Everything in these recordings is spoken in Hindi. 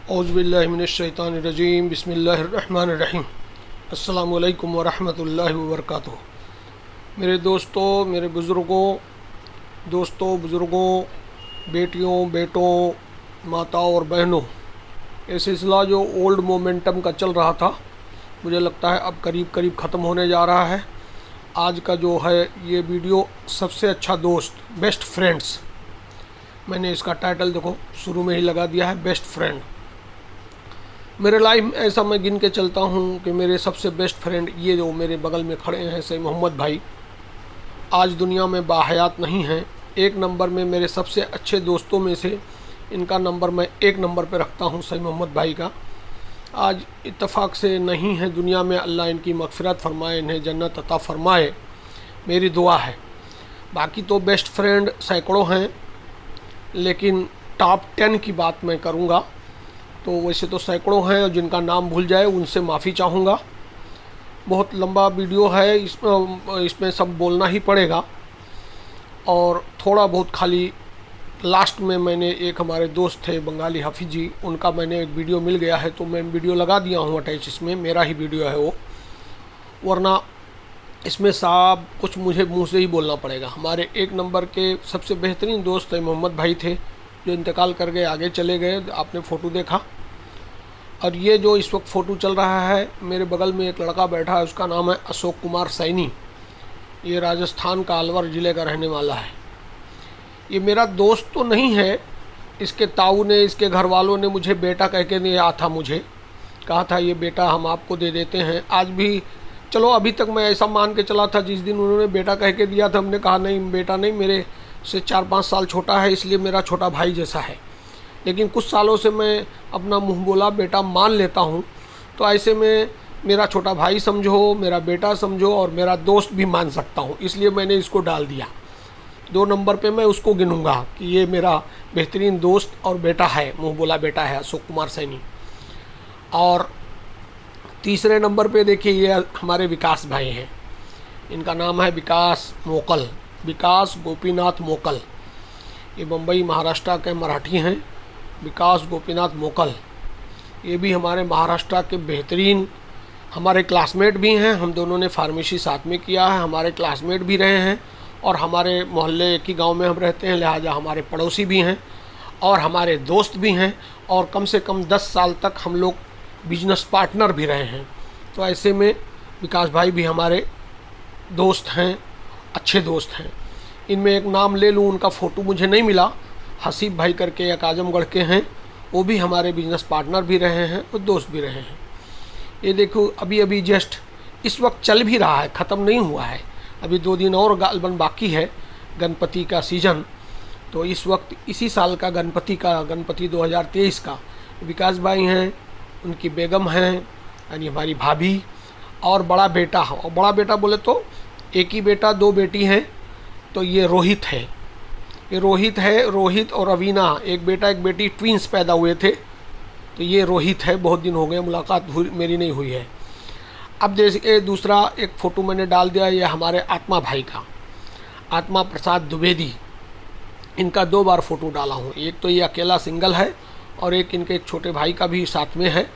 औज़ुबिल्लाहिमिनश्शैतानिर्रजीम बिस्मिल्लाहिर्रहमानिर्रहीम। अस्सलामु अलैकुम वरहमतुल्लाहि वबरकातुहू। मेरे दोस्तों, मेरे बुज़ुर्गों, बेटियों, बेटों, माताओं और बहनों, ये सिलसिला जो ओल्ड मोमेंटम का चल रहा था, मुझे लगता है अब करीब करीब ख़त्म होने जा रहा है। आज का जो है ये वीडियो सबसे अच्छा दोस्त, बेस्ट फ्रेंड्स, मैंने इसका टाइटल देखो शुरू में ही लगा दिया है, बेस्ट फ्रेंड। मेरे लाइफ में ऐसा मैं गिन के चलता हूँ कि मेरे सबसे बेस्ट फ्रेंड ये जो मेरे बगल में खड़े हैं सईद मोहम्मद भाई, आज दुनिया में बाहयात नहीं हैं। एक नंबर में मेरे सबसे अच्छे दोस्तों में से इनका नंबर मैं एक नंबर पे रखता हूँ, सईद मोहम्मद भाई का। आज इत्तफाक से नहीं है दुनिया में, अल्लाह इनकी मग़फ़िरत फ़रमाए, इन्हें जन्नत अता फ़रमाए, मेरी दुआ है। बाकी तो बेस्ट फ्रेंड सैकड़ों हैं, लेकिन टॉप 10 की बात मैं करूँगा तो वैसे तो सैकड़ों हैं, और जिनका नाम भूल जाए उनसे माफ़ी चाहूँगा। बहुत लंबा वीडियो है, इसमें सब बोलना ही पड़ेगा। और थोड़ा बहुत खाली लास्ट में मैंने एक हमारे दोस्त थे बंगाली हाफिज़ जी, उनका मैंने एक वीडियो मिल गया है तो मैं वीडियो लगा दिया हूँ अटैच, इसमें मेरा ही वीडियो है वो, वरना इसमें साहब कुछ मुझे मुँह से ही बोलना पड़ेगा। हमारे एक नंबर के सबसे बेहतरीन दोस्त मोहम्मद भाई थे, जो इंतकाल कर गए, आगे चले गए, आपने फ़ोटो देखा। और ये जो इस वक्त फ़ोटो चल रहा है, मेरे बगल में एक लड़का बैठा है, उसका नाम है अशोक कुमार सैनी। ये राजस्थान का अलवर ज़िले का रहने वाला है। ये मेरा दोस्त तो नहीं है, इसके ताऊ ने, इसके घर वालों ने मुझे बेटा कह के दिया था, मुझे कहा था ये बेटा हम आपको दे देते हैं। आज भी चलो, अभी तक मैं ऐसा मान के चला था, जिस दिन उन्होंने बेटा कह के दिया था हमने कहा नहीं बेटा नहीं, मेरे से 4-5 साल छोटा है, इसलिए मेरा छोटा भाई जैसा है। लेकिन कुछ सालों से मैं अपना मुंह बोला बेटा मान लेता हूँ, तो ऐसे में मेरा छोटा भाई समझो, मेरा बेटा समझो, और मेरा दोस्त भी मान सकता हूँ, इसलिए मैंने इसको डाल दिया। 2 नंबर पे मैं उसको गिनूँगा कि ये मेरा बेहतरीन दोस्त और बेटा है, मुँह बोला बेटा है, अशोक कुमार सैनी। और तीसरे नंबर पे देखिए ये हमारे विकास भाई हैं, इनका नाम है विकास मोकल, विकास गोपीनाथ मोकल। ये मुंबई महाराष्ट्र के मराठी हैं, विकास गोपीनाथ मोकल। ये भी हमारे महाराष्ट्र के बेहतरीन हमारे क्लासमेट भी हैं, हम दोनों ने फार्मेसी साथ में किया है, हमारे क्लासमेट भी रहे हैं, और हमारे मोहल्ले एक ही गांव में हम रहते हैं, लिहाजा हमारे पड़ोसी भी हैं और हमारे दोस्त भी हैं, और कम से कम 10 साल तक हम लोग बिजनेस पार्टनर भी रहे हैं। तो ऐसे में विकास भाई भी हमारे दोस्त हैं, अच्छे दोस्त हैं। इनमें एक नाम ले लूँ, उनका फ़ोटो मुझे नहीं मिला, हसीब भाई करके एक आजमगढ़ के हैं, वो भी हमारे बिजनेस पार्टनर भी रहे हैं और दोस्त भी रहे हैं। ये देखो अभी अभी जस्ट इस वक्त चल भी रहा है, ख़त्म नहीं हुआ है, अभी 2 दिन और गालबन बाकी है गणपति का सीज़न। तो इस वक्त इसी साल का गणपति 2023 का विकास भाई हैं, उनकी बेगम हैं, यानी हमारी भाभी, और बड़ा बेटा। और बड़ा बेटा बोले तो एक ही बेटा, 2 बेटी हैं, तो ये रोहित है, ये रोहित है, रोहित और अवीना, एक बेटा एक बेटी, ट्विंस पैदा हुए थे, तो ये रोहित है। बहुत दिन हो गए, मुलाकात मेरी नहीं हुई है। अब जैसे दूसरा एक फ़ोटो मैंने डाल दिया, ये हमारे आत्मा भाई का, आत्मा प्रसाद द्विवेदी, इनका 2 बार फ़ोटो डाला हूँ। एक तो ये अकेला सिंगल है, और एक इनके एक छोटे भाई का भी साथ में है।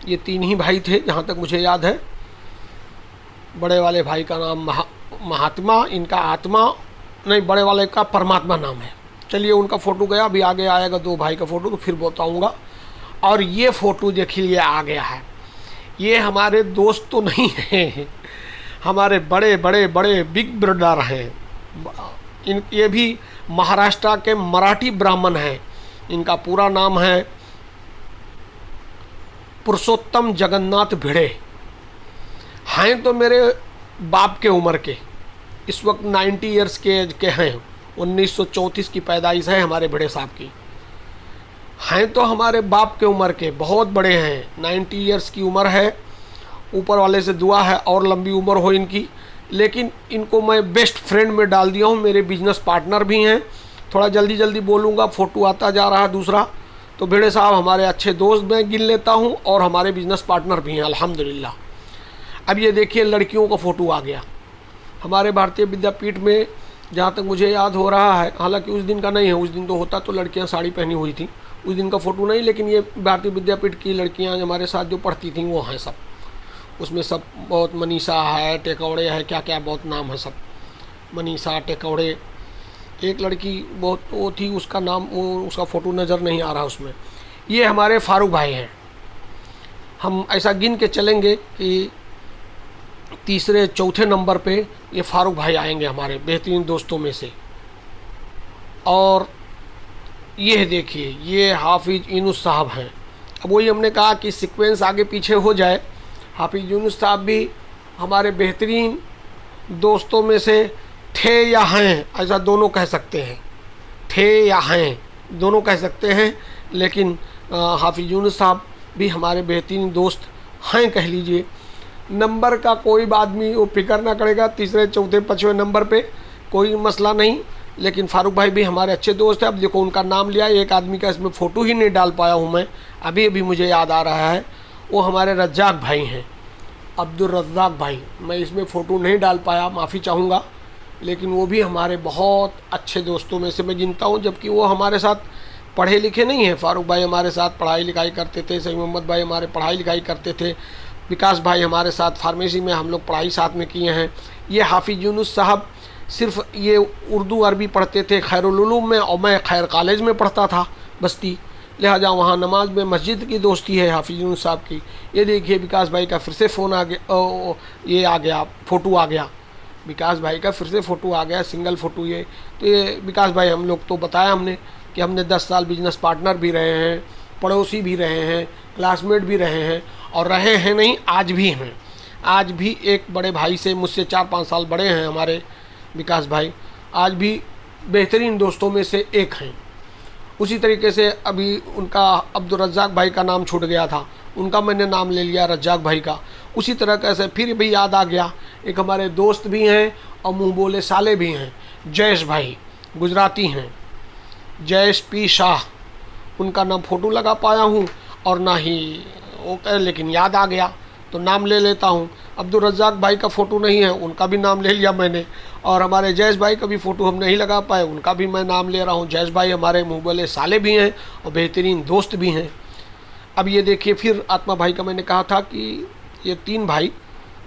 ये 3 ही भाई थे जहाँ तक मुझे याद है। बड़े वाले भाई का नाम महात्मा, इनका आत्मा नहीं, बड़े वाले का परमात्मा नाम है। चलिए उनका फ़ोटो गया, अभी आगे आएगा 2 भाई का फ़ोटो तो फिर बताऊँगा। और ये फ़ोटो देखिए, ये आ गया है, ये हमारे दोस्त तो नहीं हैं, हमारे बड़े बड़े बड़े बिग ब्रदर हैं। ये भी महाराष्ट्र के मराठी ब्राह्मण हैं। इनका पूरा नाम है पुरुषोत्तम जगन्नाथ भिड़े। हैं तो मेरे बाप के उम्र के, इस वक्त 90 ईयर्स के एज के हैं, 1934 की पैदाइश है हमारे भिड़े साहब की। हैं तो हमारे बाप के उम्र के, बहुत बड़े हैं, 90 ईयर्स की उम्र है। ऊपर वाले से दुआ है और लंबी उम्र हो इनकी। लेकिन इनको मैं बेस्ट फ्रेंड में डाल दिया हूँ, मेरे बिजनेस पार्टनर भी हैं। थोड़ा जल्दी जल्दी बोलूँगा, फ़ोटो आता जा रहा है दूसरा। तो भिड़े साहब हमारे अच्छे दोस्त मैं गिन लेता हूँ, और हमारे बिजनेस पार्टनर भी हैं अल्हम्दुलिल्लाह। अब ये देखिए लड़कियों का फ़ोटो आ गया। हमारे भारतीय विद्यापीठ में जहाँ तक मुझे याद हो रहा है, हालांकि उस दिन का नहीं है, उस दिन तो होता तो लड़कियाँ साड़ी पहनी हुई थी, उस दिन का फ़ोटो नहीं, लेकिन ये भारतीय विद्यापीठ की लड़कियां हमारे साथ जो पढ़ती थी वो हैं सब, उसमें सब बहुत मनीषा है, टेकौड़े है, क्या क्या बहुत नाम है सब, मनीषा टेकौड़े। एक लड़की बहुत वो थी, उसका नाम वो उसका फ़ोटो नज़र नहीं आ रहा उसमें। ये हमारे फारूक भाई हैं। हम ऐसा गिन के चलेंगे कि तीसरे चौथे नंबर पे ये फारूक भाई आएंगे हमारे बेहतरीन दोस्तों में से। और ये देखिए ये हाफिज़ यूनुस साहब हैं। अब वही हमने कहा कि सीक्वेंस आगे पीछे हो जाए, हाफिज़ यूनुस साहब भी हमारे बेहतरीन दोस्तों में से थे या हैं, ऐसा दोनों कह सकते हैं, थे या हैं दोनों कह सकते हैं। लेकिन हाफिज़ यूनुस साहब भी हमारे बेहतरीन दोस्त हैं कह लीजिए। नंबर का कोई आदमी वो फिक्र ना करेगा, तीसरे चौथे पाँचवें नंबर पे कोई मसला नहीं। लेकिन फारूक भाई भी हमारे अच्छे दोस्त हैं। अब देखो उनका नाम लिया, एक आदमी का इसमें फ़ोटो ही नहीं डाल पाया हूँ मैं, अभी अभी मुझे याद आ रहा है, वो हमारे रज्जाक भाई हैं, अब्दुल रज़्ज़ाक भाई। मैं इसमें फ़ोटो नहीं डाल पाया, माफ़ी चाहूँगा, लेकिन वो भी हमारे बहुत अच्छे दोस्तों में से मैं गिनता हूँ। जबकि वो हमारे साथ पढ़े लिखे नहीं हैं। फारूक भाई हमारे साथ पढ़ाई लिखाई करते थे, सईद मोहम्मद भाई हमारे पढ़ाई लिखाई करते थे, विकास भाई हमारे साथ फार्मेसी में हम लोग पढ़ाई साथ में किए हैं। ये हाफिज़ यूनुस साहब सिर्फ ये उर्दू अरबी पढ़ते थे खैरुल उलूम में, और मैं खैर कॉलेज में पढ़ता था बस्ती, लिहाजा वहाँ नमाज में मस्जिद की दोस्ती है हाफिज़ यूनुस साहब की। ये देखिए विकास भाई का फिर से फ़ोन आ गया, ये आ गया फ़ोटो आ गया, विकास भाई का फिर से फ़ोटो आ गया, सिंगल फ़ोटो ये। तो ये विकास भाई हम लोग तो बताया हमने कि हमने 10 साल बिजनेस पार्टनर भी रहे हैं, पड़ोसी भी रहे हैं, क्लासमेट भी रहे हैं, और रहे हैं नहीं आज भी हैं। आज भी एक बड़े भाई से मुझसे 4-5 साल बड़े हैं हमारे विकास भाई, आज भी बेहतरीन दोस्तों में से एक हैं। उसी तरीके से अभी उनका अब्दुल रज़्ज़ाक भाई का नाम छूट गया था, उनका मैंने नाम ले लिया रज़्ज़ाक भाई का। उसी तरह कैसे फिर भी याद आ गया, एक हमारे दोस्त भी हैं और मुँह बोले साले भी हैं, जयेश भाई गुजराती हैं, जयेश पी शाह, उनका ना फ़ोटो लगा पाया हूँ और ना ही वो कह, लेकिन याद आ गया तो नाम ले लेता हूँ। अब्दुल रज़्ज़ाक भाई का फ़ोटो नहीं है, उनका भी नाम ले लिया मैंने, और हमारे जयेश भाई का भी फ़ोटो हम नहीं लगा पाए, उनका भी मैं नाम ले रहा हूँ। जयेश भाई हमारे मुँह बोले साले भी हैं और बेहतरीन दोस्त भी हैं। अब ये देखिए फिर आत्मा भाई का मैंने कहा था कि ये 3 भाई,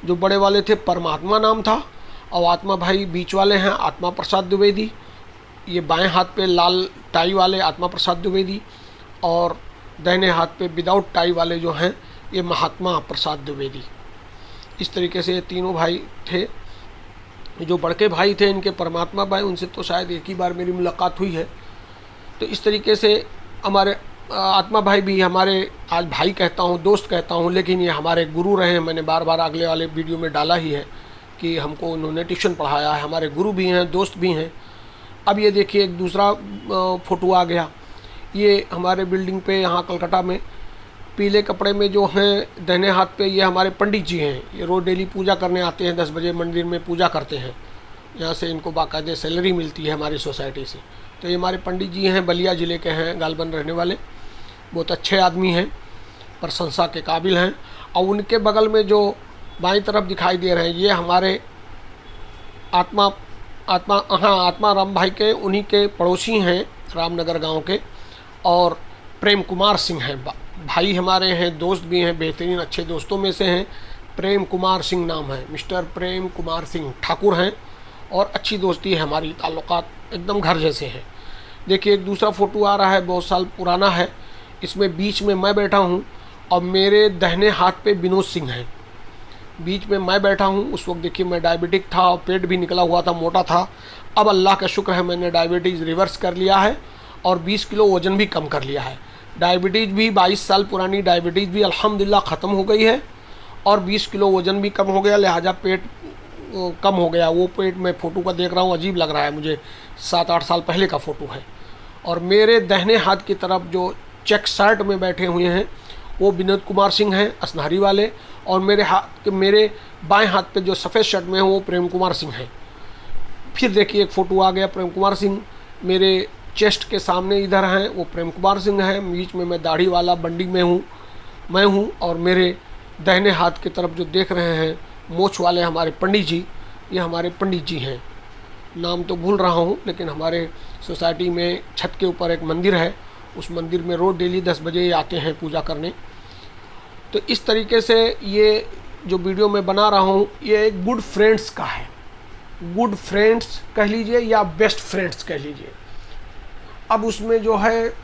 जो बड़े वाले थे परमात्मा नाम था, और आत्मा भाई बीच वाले हैं आत्मा प्रसाद द्विवेदी, ये बाएं हाथ पे लाल टाई वाले आत्मा प्रसाद द्विवेदी, और दाहिने हाथ पे विदाउट टाई वाले जो हैं ये महात्मा प्रसाद द्विवेदी। इस तरीके से ये तीनों भाई थे। जो बड़के भाई थे इनके परमात्मा भाई, उनसे तो शायद एक ही बार मेरी मुलाकात हुई है। तो इस तरीके से हमारे आत्मा भाई भी हमारे, आज भाई कहता हूँ, दोस्त कहता हूँ, लेकिन ये हमारे गुरु रहे हैं। मैंने बार बार अगले वाले वीडियो में डाला ही है कि हमको उन्होंने ट्यूशन पढ़ाया है, हमारे गुरु भी हैं, दोस्त भी हैं। अब ये देखिए एक दूसरा फ़ोटो आ गया, ये हमारे बिल्डिंग पे यहाँ कलकत्ता में पीले कपड़े में जो हैं दाहिने हाथ पे, ये हमारे पंडित जी हैं। ये रोज़ डेली पूजा करने आते हैं, 10 बजे मंदिर में पूजा करते हैं, यहाँ से इनको बाकायदे सैलरी मिलती है हमारी सोसाइटी से। तो ये हमारे पंडित जी हैं, बलिया ज़िले के हैं, गालबन रहने वाले, बहुत अच्छे आदमी हैं, प्रशंसा के काबिल हैं। और उनके बगल में जो बाईं तरफ दिखाई दे रहे हैं ये हमारे आत्मा राम भाई के, उन्हीं के पड़ोसी हैं रामनगर गांव के, और प्रेम कुमार सिंह हैं भाई हमारे हैं, दोस्त भी हैं, बेहतरीन अच्छे दोस्तों में से हैं। प्रेम कुमार सिंह नाम है, मिस्टर प्रेम कुमार सिंह ठाकुर हैं, और अच्छी दोस्ती है हमारी, ताल्लुकात एकदम घर जैसे हैं। देखिए एक दूसरा फ़ोटो आ रहा है, बहुत साल पुराना है, इसमें बीच में मैं बैठा हूँ और मेरे दाहिने हाथ पे विनोद सिंह हैं, बीच में मैं बैठा हूँ। उस वक्त देखिए मैं डायबिटिक था और पेट भी निकला हुआ था, मोटा था। अब अल्लाह का शुक्र है मैंने डायबिटीज़ रिवर्स कर लिया है और 20 किलो वज़न भी कम कर लिया है। डायबिटीज़ भी 22 साल पुरानी डायबिटीज़ भी अल्हम्दुलिल्लाह ख़त्म हो गई है और 20 किलो वज़न भी कम हो गया, लिहाजा पेट कम हो गया। वो पेट मैं फ़ोटो का देख रहा हूँ, अजीब लग रहा है मुझे, 7-8 साल पहले का फ़ोटो है। और मेरे दाहिने हाथ की तरफ जो चेक शर्ट में बैठे हुए हैं वो विनोद कुमार सिंह हैं, असनारी वाले, और मेरे बाएं हाथ पे जो सफ़ेद शर्ट में हैं वो प्रेम कुमार सिंह हैं। फिर देखिए एक फ़ोटो आ गया प्रेम कुमार सिंह, मेरे चेस्ट के सामने इधर हैं वो प्रेम कुमार सिंह हैं, बीच में मैं दाढ़ी वाला बंडी में हूँ मैं हूँ, और मेरे दाहिने हाथ की तरफ जो देख रहे हैं मोछ वाले हमारे पंडित जी, ये हमारे पंडित जी हैं। नाम तो भूल रहा हूँ, लेकिन हमारे सोसाइटी में छत के ऊपर एक मंदिर है, उस मंदिर में रोज़ डेली 10 बजे ही आते हैं पूजा करने। तो इस तरीके से ये जो वीडियो मैं बना रहा हूँ ये एक गुड फ्रेंड्स का है, गुड फ्रेंड्स कह लीजिए या बेस्ट फ्रेंड्स कह लीजिए। अब उसमें जो है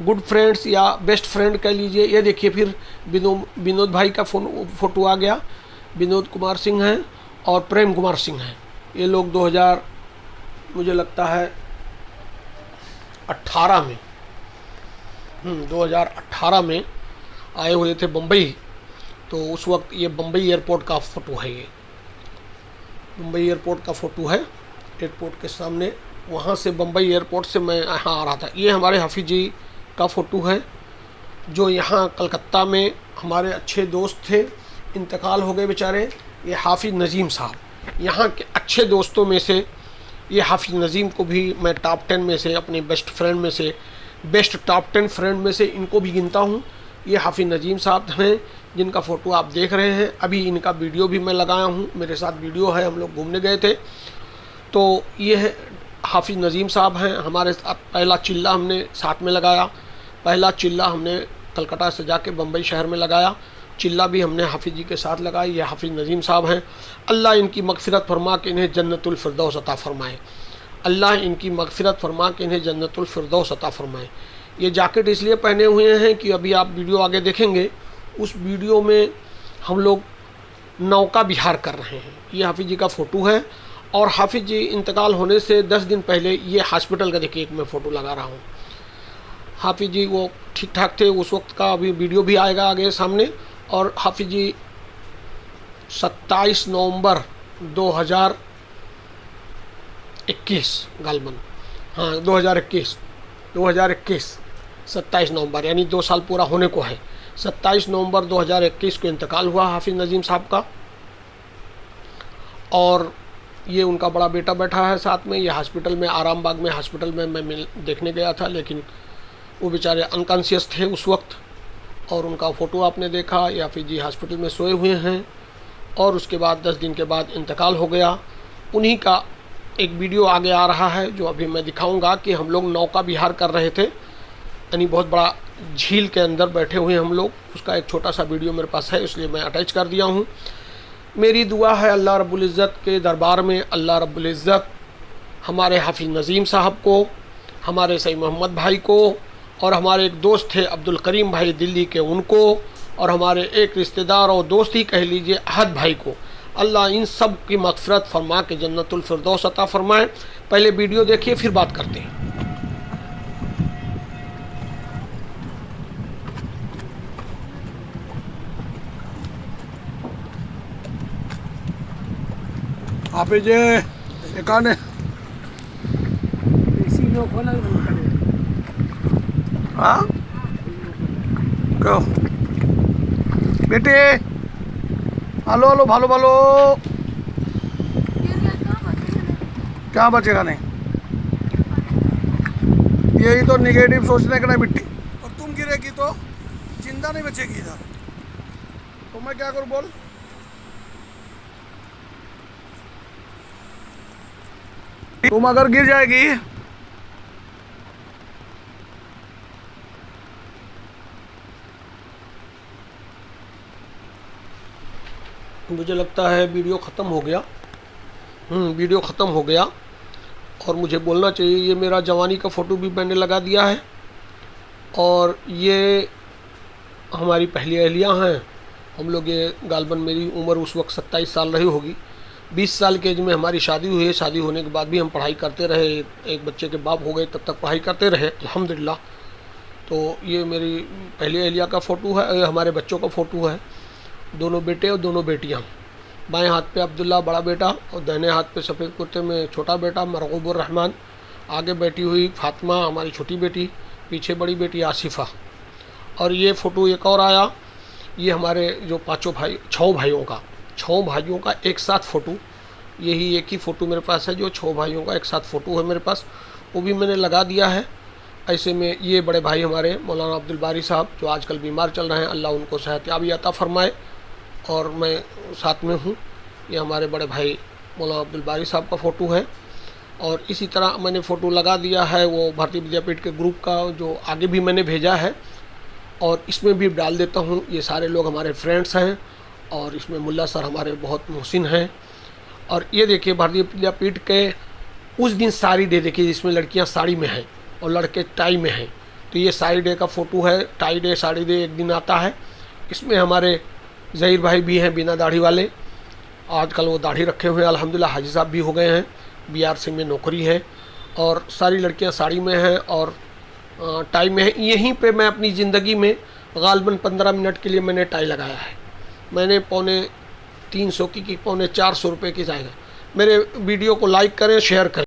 गुड फ्रेंड्स या बेस्ट फ्रेंड कह लीजिए, ये देखिए फिर विनोद भाई का फ़ोटो आ गया। विनोद कुमार सिंह हैं और प्रेम कुमार सिंह हैं। ये लोग 2000 मुझे लगता है 18 में 2018 में आए हुए थे बम्बई। तो उस वक्त ये बम्बई एयरपोर्ट का फ़ोटो है, ये बम्बई एयरपोर्ट का फ़ोटो है। एयरपोर्ट के सामने, वहाँ से बम्बई एयरपोर्ट से मैं यहाँ आ रहा था। ये हमारे हाफिज़ जी का फ़ोटो है जो यहाँ कलकत्ता में हमारे अच्छे दोस्त थे, इंतकाल हो गए बेचारे। ये हाफिज़ नज़ीम साहब, यहाँ के अच्छे दोस्तों में से ये हाफिज़ नज़ीम को भी मैं टॉप 10 में से, अपने बेस्ट फ्रेंड में से, बेस्ट टॉप 10 फ्रेंड में से इनको भी गिनता हूँ। ये हाफिज़ नज़ीम साहब हैं जिनका फ़ोटो आप देख रहे हैं। अभी इनका वीडियो भी मैं लगाया हूँ, मेरे साथ वीडियो है, हम लोग घूमने गए थे। तो ये हाफिज़ नज़ीम साहब हैं। हमारे साथ पहला चिल्ला हमने साथ में लगाया, पहला चिल्ला हमने कलकत्ता से जाके बम्बई शहर में लगाया। चिल्ला भी हमने हाफिज़ जी के साथ लगाई। ये हाफिज़ नज़ीम साहब हैं। अल्लाह इनकी मग़फ़िरत फरमा के इन्हें जन्नतुल फ़िरदौस अता फ़रमाए। अल्लाह इनकी मग़फ़िरत फरमा के इन्हें जन्नतुल फ़िरदौस अता फ़रमाए। ये जैकेट इसलिए पहने हुए हैं कि अभी आप वीडियो आगे देखेंगे, उस वीडियो में हम लोग नौका विहार कर रहे हैं। ये हाफिज़ जी का फ़ोटो है। और हाफिज़ जी इंतकाल होने से 10 दिन पहले ये हॉस्पिटल का देखिए, एक मैं फ़ोटो लगा रहा हूँ। हाफिज़ जी वो ठीक ठाक थे उस वक्त का, अभी वीडियो भी आएगा आगे सामने। और हाफिज़ जी 27 नवंबर 2021 गालबन, हाँ 2021 27 नवंबर, यानी 2 साल पूरा होने को है। 27 नवंबर 2021 को इंतकाल हुआ हाफिज़ नज़ीम साहब का। और ये उनका बड़ा बेटा बैठा है साथ में। ये हॉस्पिटल में, आराम बाग में हॉस्पिटल में मैं देखने गया था, लेकिन वो बेचारे अनकॉन्शियस थे उस वक्त। और उनका फ़ोटो आपने देखा। या फिर जी हॉस्पिटल में सोए हुए हैं और उसके बाद 10 दिन के बाद इंतकाल हो गया। उन्हीं का एक वीडियो आगे आ रहा है जो अभी मैं दिखाऊंगा कि हम लोग नौका विहार कर रहे थे, यानी बहुत बड़ा झील के अंदर बैठे हुए हम लोग। उसका एक छोटा सा वीडियो मेरे पास है, इसलिए मैं अटैच कर दिया हूँ। मेरी दुआ है अल्लाह रब्बुल इज़्ज़त के दरबार में, अल्लाह रब्बुल इज़्ज़त हमारे हाफिज़ नज़ीम साहब को, हमारे सईद मोहम्मद भाई को, और हमारे एक दोस्त थे अब्दुल करीम भाई दिल्ली के, उनको, और हमारे एक रिश्तेदार और दोस्त ही कह लीजिए अहद भाई को, अल्लाह इन सब की मग़फ़िरत फरमा के जन्नतुल फ़िरदौस अता फ़रमाए। पहले वीडियो देखिए फिर बात करते हैं। हाफिज़ एकाने हाँ क्यों बेटे, हेलो हेलो भालो भालो, क्या बचेगा नहीं, यही तो निगेटिव सोचने का ना मिट्टी। और तुम गिरेगी तो जिंदा नहीं बचेगी इधर, तो मैं क्या करूँ बोल। तुम अगर गिर जाएगी मुझे लगता है वीडियो ख़त्म हो गया। वीडियो ख़त्म हो गया और मुझे बोलना चाहिए, ये मेरा जवानी का फ़ोटो भी मैंने लगा दिया है। और ये हमारी पहली अहलिया हैं हम लोग। ये गालबन मेरी उम्र उस वक्त 27 साल रही होगी। 20 साल के एज में हमारी शादी हुई है। शादी होने के बाद भी हम पढ़ाई करते रहे, एक बच्चे के बाप हो गए तब तक पढ़ाई करते रहे अल्हम्दुलिल्लाह। तो ये मेरी पहली अहलिया का फ़ोटो है, ये हमारे बच्चों का फ़ोटो है, दोनों बेटे और दोनों बेटियाँ। बाएं हाथ पे अब्दुल्ला बड़ा बेटा और दाहिने हाथ पे सफ़ेद कुर्ते में छोटा बेटा मरगूबुर रहमान। आगे बैठी हुई फातिमा हमारी छोटी बेटी, पीछे बड़ी बेटी आसिफ़ा। और ये फ़ोटो एक और आया, ये हमारे जो छः भाइयों का एक साथ फ़ोटो। यही एक ही फ़ोटो मेरे पास है जो 6 भाइयों का एक साथ फ़ोटो है मेरे पास, वो भी मैंने लगा दिया है। ऐसे में ये बड़े भाई हमारे मौलाना अब्दुल बारी साहब जो आजकल बीमार चल रहे हैं, अल्लाह उनको सेहतयाबी अता फ़रमाए। और मैं साथ में हूँ। ये हमारे बड़े भाई मौलाना अब्दुल बारी साहब का फ़ोटो है। और इसी तरह मैंने फ़ोटो लगा दिया है वो भारतीय विद्यापीठ के ग्रुप का, जो आगे भी मैंने भेजा है, और इसमें भी डाल देता हूँ। ये सारे लोग हमारे फ्रेंड्स हैं, और इसमें मुल्ला सर हमारे बहुत मुहसिन हैं। और ये देखिए भारतीय विद्यापीठ के उस दिन साड़ी डे देखिए, जिसमें लड़कियां साड़ी में हैं और लड़के टाई में हैं। तो ये साड़ी डे का फ़ोटो है, टाई डे साड़ी डे एक दिन आता है। इसमें हमारे ज़हीर भाई भी हैं बिना दाढ़ी वाले, आजकल वो दाढ़ी रखे हुए हैं अल्हम्दुलिल्लाह, हाजी साहब भी हो गए हैं, BRC में नौकरी है। और सारी लड़कियां साड़ी में हैं और टाई में है। यहीं पे मैं अपनी ज़िंदगी में गालबन 15 मिनट के लिए मैंने टाई लगाया है। मैंने 350 की पौने 400 रुपये की जाएगा। मेरे वीडियो को लाइक करें, शेयर करें।